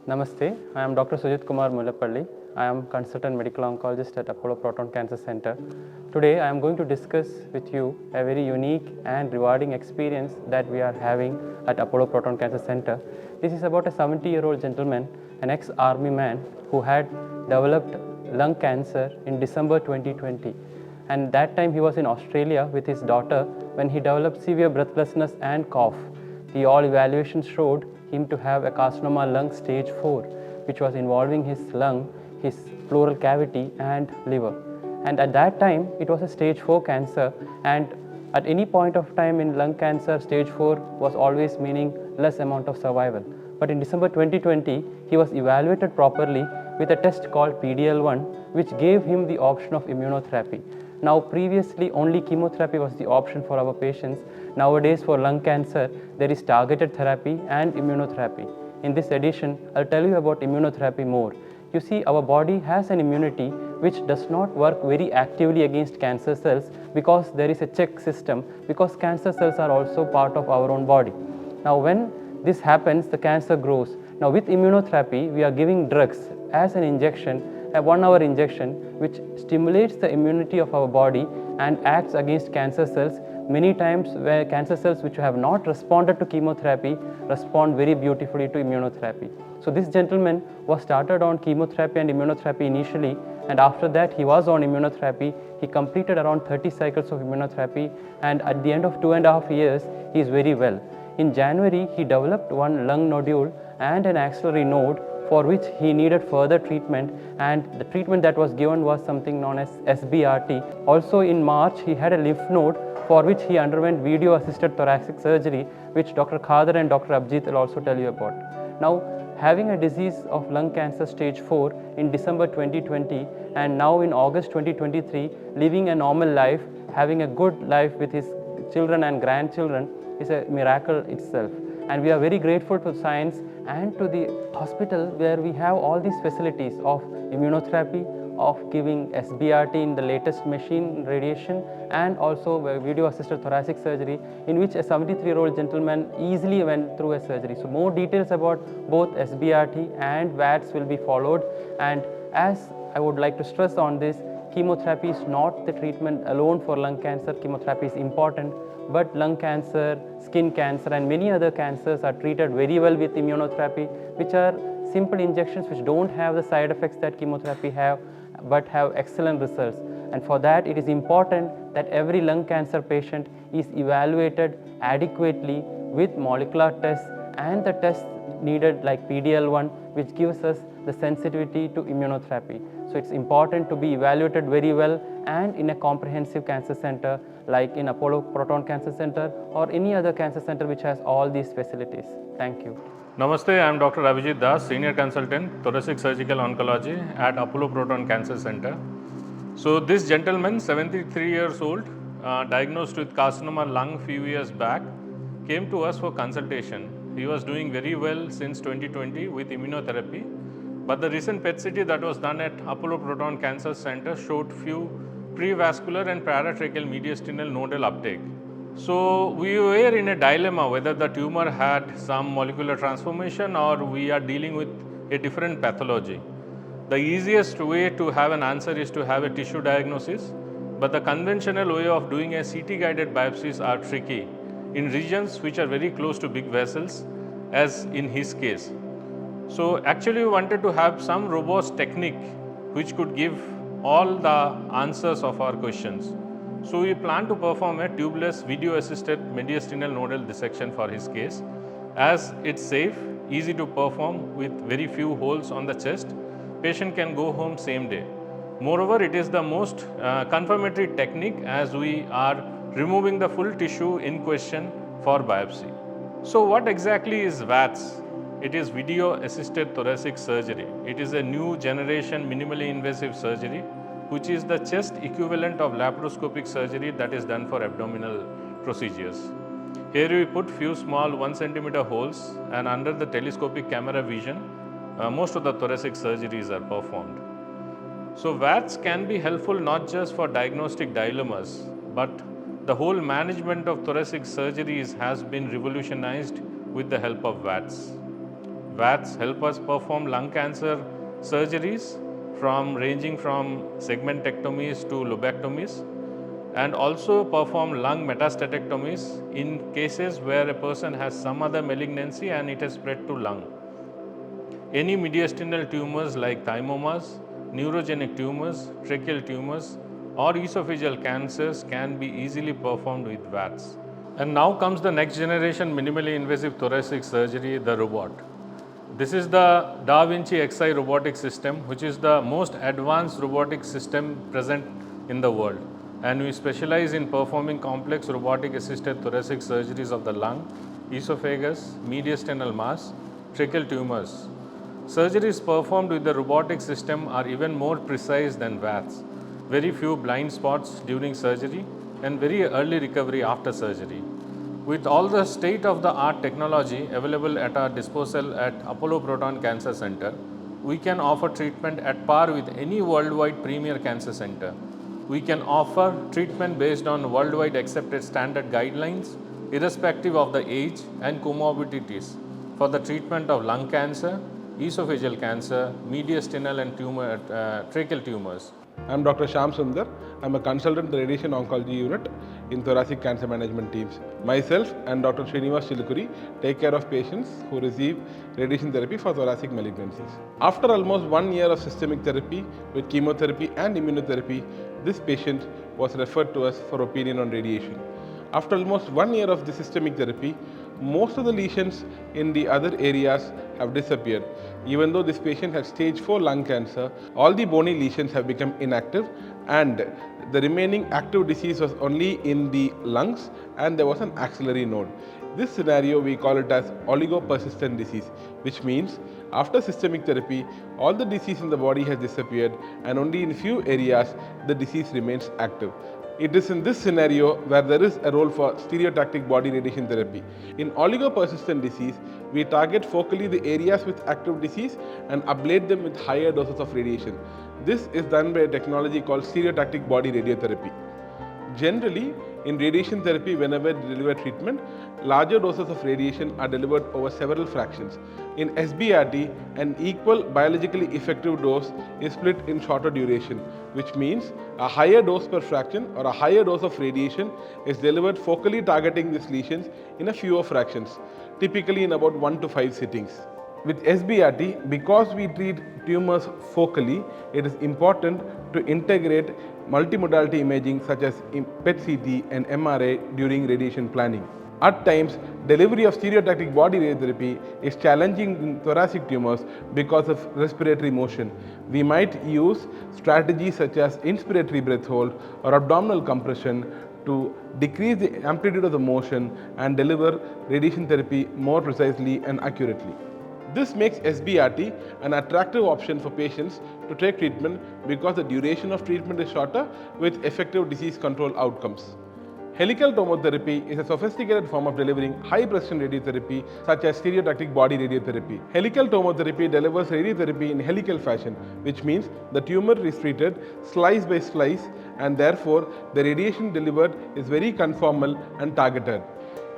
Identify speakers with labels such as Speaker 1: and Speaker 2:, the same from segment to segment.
Speaker 1: Namaste, I am Dr. Sujit Kumar Mullapalli. I am consultant medical oncologist at Apollo Proton Cancer Center. Today I am going to discuss with you a very unique and rewarding experience that we are having at Apollo Proton Cancer Center. This is about a 70-year-old gentleman, an ex-army man who had developed lung cancer in December 2020. And that time he was in Australia with his daughter when he developed severe breathlessness and cough. The all evaluations showed him to have a carcinoma lung stage 4, which was involving his lung, his pleural cavity and liver. And at that time, it was a stage 4 cancer, and at any point of time in lung cancer, stage 4 was always meaning less amount of survival. But in December 2020, he was evaluated properly with a test called PDL1, which gave him the option of immunotherapy. Now, previously only chemotherapy was the option for our patients. Nowadays, for lung cancer, there is targeted therapy and immunotherapy. In this edition, I'll tell you about immunotherapy more. You see, our body has an immunity which does not work very actively against cancer cells because there is a check system, because cancer cells are also part of our own body. Now, when this happens, the cancer grows. Now, with immunotherapy, we are giving drugs as an injection, a 1-hour injection, which stimulates the immunity of our body and acts against cancer cells. Many times where cancer cells which have not responded to chemotherapy respond very beautifully to immunotherapy. So this gentleman was started on chemotherapy and immunotherapy initially, and after that he was on immunotherapy. He completed around 30 cycles of immunotherapy, and at the end of 2.5 years he is very well. In January, he developed one lung nodule and an axillary node for which he needed further treatment, and the treatment that was given was something known as SBRT. Also in March, he had a lymph node for which he underwent video assisted thoracic surgery, which Dr. Khadar and Dr. Abjit will also tell you about. Now, having a disease of lung cancer stage 4 in December 2020 and now in August 2023, living a normal life, having a good life with his children and grandchildren is a miracle itself. And we are very grateful to science and to the hospital where we have all these facilities of immunotherapy, of giving SBRT in the latest machine radiation, and also video assisted thoracic surgery, in which a 73-year-old gentleman easily went through a surgery. So more details about both SBRT and VATS will be followed. And as I would like to stress on this, chemotherapy is not the treatment alone for lung cancer. Chemotherapy is important, but lung cancer, skin cancer and many other cancers are treated very well with immunotherapy, which are simple injections which don't have the side effects that chemotherapy have, but have excellent results. And for that, it is important that every lung cancer patient is evaluated adequately with molecular tests and the tests needed like PDL1, which gives us the sensitivity to immunotherapy. So it's important to be evaluated very well and in a comprehensive cancer center like in Apollo Proton Cancer Center or any other cancer center which has all these facilities. Thank you.
Speaker 2: Namaste, I am Dr. Abhijit Das, Senior Consultant, Thoracic Surgical Oncology at Apollo Proton Cancer Center. So this gentleman, 73 years old, diagnosed with carcinoma lung few years back, came to us for consultation. He was doing very well since 2020 with immunotherapy, but the recent PET-CT that was done at Apollo Proton Cancer Center showed few prevascular and paratracheal mediastinal nodal uptake. So we were in a dilemma whether the tumor had some molecular transformation or we are dealing with a different pathology. The easiest way to have an answer is to have a tissue diagnosis, but the conventional way of doing a CT guided biopsies are tricky in regions which are very close to big vessels, as in his case. So actually we wanted to have some robust technique which could give all the answers of our questions. So we plan to perform a tubeless video assisted mediastinal nodal dissection for his case, as it's safe, easy to perform with very few holes on the chest. Patient can go home same day. Moreover, it is the most confirmatory technique as we are removing the full tissue in question for biopsy. So what exactly is VATS? It is video assisted thoracic surgery. It is a new generation minimally invasive surgery which is the chest equivalent of laparoscopic surgery that is done for abdominal procedures. Here we put few small 1 centimeter holes, and under the telescopic camera vision, most of the thoracic surgeries are performed. So VATS can be helpful not just for diagnostic dilemmas, but the whole management of thoracic surgeries has been revolutionized with the help of VATS. VATS help us perform lung cancer surgeries ranging from segmentectomies to lobectomies, and also perform lung metastatectomies in cases where a person has some other malignancy and it has spread to lung. Any mediastinal tumors like thymomas, neurogenic tumors, tracheal tumors, or esophageal cancers can be easily performed with VATS. And now comes the next generation minimally invasive thoracic surgery, the robot. This is the Da Vinci Xi robotic system, which is the most advanced robotic system present in the world. And we specialize in performing complex robotic assisted thoracic surgeries of the lung, esophagus, mediastinal mass, tracheal tumors. Surgeries performed with the robotic system are even more precise than VATS. Very few blind spots during surgery and very early recovery after surgery. With all the state-of-the-art technology available at our disposal at Apollo Proton Cancer Center, we can offer treatment at par with any worldwide premier cancer center. We can offer treatment based on worldwide accepted standard guidelines, irrespective of the age and comorbidities, for the treatment of lung cancer, esophageal cancer, mediastinal and tracheal tumors.
Speaker 3: I'm Dr. Shyam Sundar. I'm a consultant in the Radiation Oncology Unit in Thoracic Cancer Management teams. Myself and Dr. Srinivas Chilukuri take care of patients who receive radiation therapy for thoracic malignancies. After almost 1 year of systemic therapy with chemotherapy and immunotherapy, this patient was referred to us for opinion on radiation. After almost 1 year of the systemic therapy, most of the lesions in the other areas have disappeared. Even though this patient had stage 4 lung cancer, all the bony lesions have become inactive and the remaining active disease was only in the lungs and there was an axillary node. This scenario we call it as oligopersistent disease, which means after systemic therapy, all the disease in the body has disappeared and only in few areas the disease remains active. It is in this scenario where there is a role for stereotactic body radiation therapy. In oligopersistent disease, we target focally the areas with active disease and ablate them with higher doses of radiation. This is done by a technology called stereotactic body radiotherapy. Generally, in radiation therapy, whenever we deliver treatment, larger doses of radiation are delivered over several fractions. In SBRT, an equal biologically effective dose is split in shorter duration, which means a higher dose per fraction or a higher dose of radiation is delivered focally targeting these lesions in a fewer fractions, typically in about 1 to 5 sittings. With SBRT, because we treat tumors focally, it is important to integrate multimodality imaging such as PET-CT and MRI during radiation planning. At times, delivery of stereotactic body radiotherapy is challenging in thoracic tumors because of respiratory motion. We might use strategies such as inspiratory breath hold or abdominal compression to decrease the amplitude of the motion and deliver radiation therapy more precisely and accurately. This makes SBRT an attractive option for patients to take treatment because the duration of treatment is shorter with effective disease control outcomes. Helical tomotherapy is a sophisticated form of delivering high precision radiotherapy such as stereotactic body radiotherapy. Helical tomotherapy delivers radiotherapy in helical fashion, which means the tumor is treated slice by slice and therefore the radiation delivered is very conformal and targeted.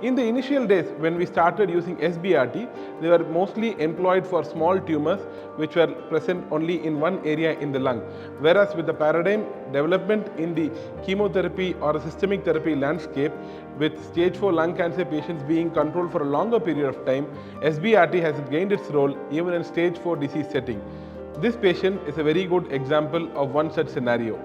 Speaker 3: In the initial days when we started using SBRT, they were mostly employed for small tumors which were present only in one area in the lung. Whereas with the paradigm development in the chemotherapy or the systemic therapy landscape, with stage 4 lung cancer patients being controlled for a longer period of time, SBRT has gained its role even in stage 4 disease setting. This patient is a very good example of one such scenario.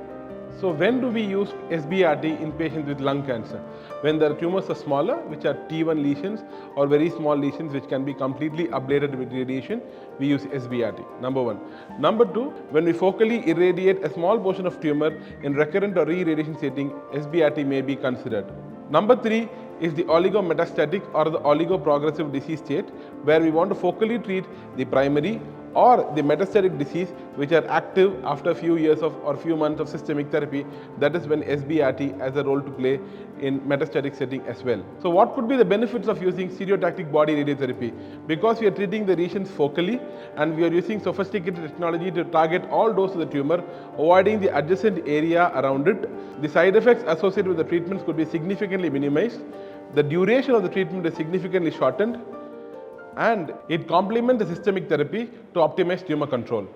Speaker 3: So when do we use SBRT in patients with lung cancer? When the tumors are smaller, which are T1 lesions, or very small lesions which can be completely ablated with radiation, we use SBRT, number one. Number two, when we focally irradiate a small portion of tumor in recurrent or re-irradiation setting, SBRT may be considered. Number three is the oligometastatic or the oligoprogressive disease state, where we want to focally treat the primary or the metastatic disease which are active after a few years of or few months of systemic therapy. That is when SBRT has a role to play in metastatic setting as well. So what could be the benefits of using stereotactic body radiotherapy? Because we are treating the lesions focally and we are using sophisticated technology to target all doses of the tumor, avoiding the adjacent area around it, the side effects associated with the treatments could be significantly minimized, the duration of the treatment is significantly shortened, and it complements the systemic therapy to optimize tumor control.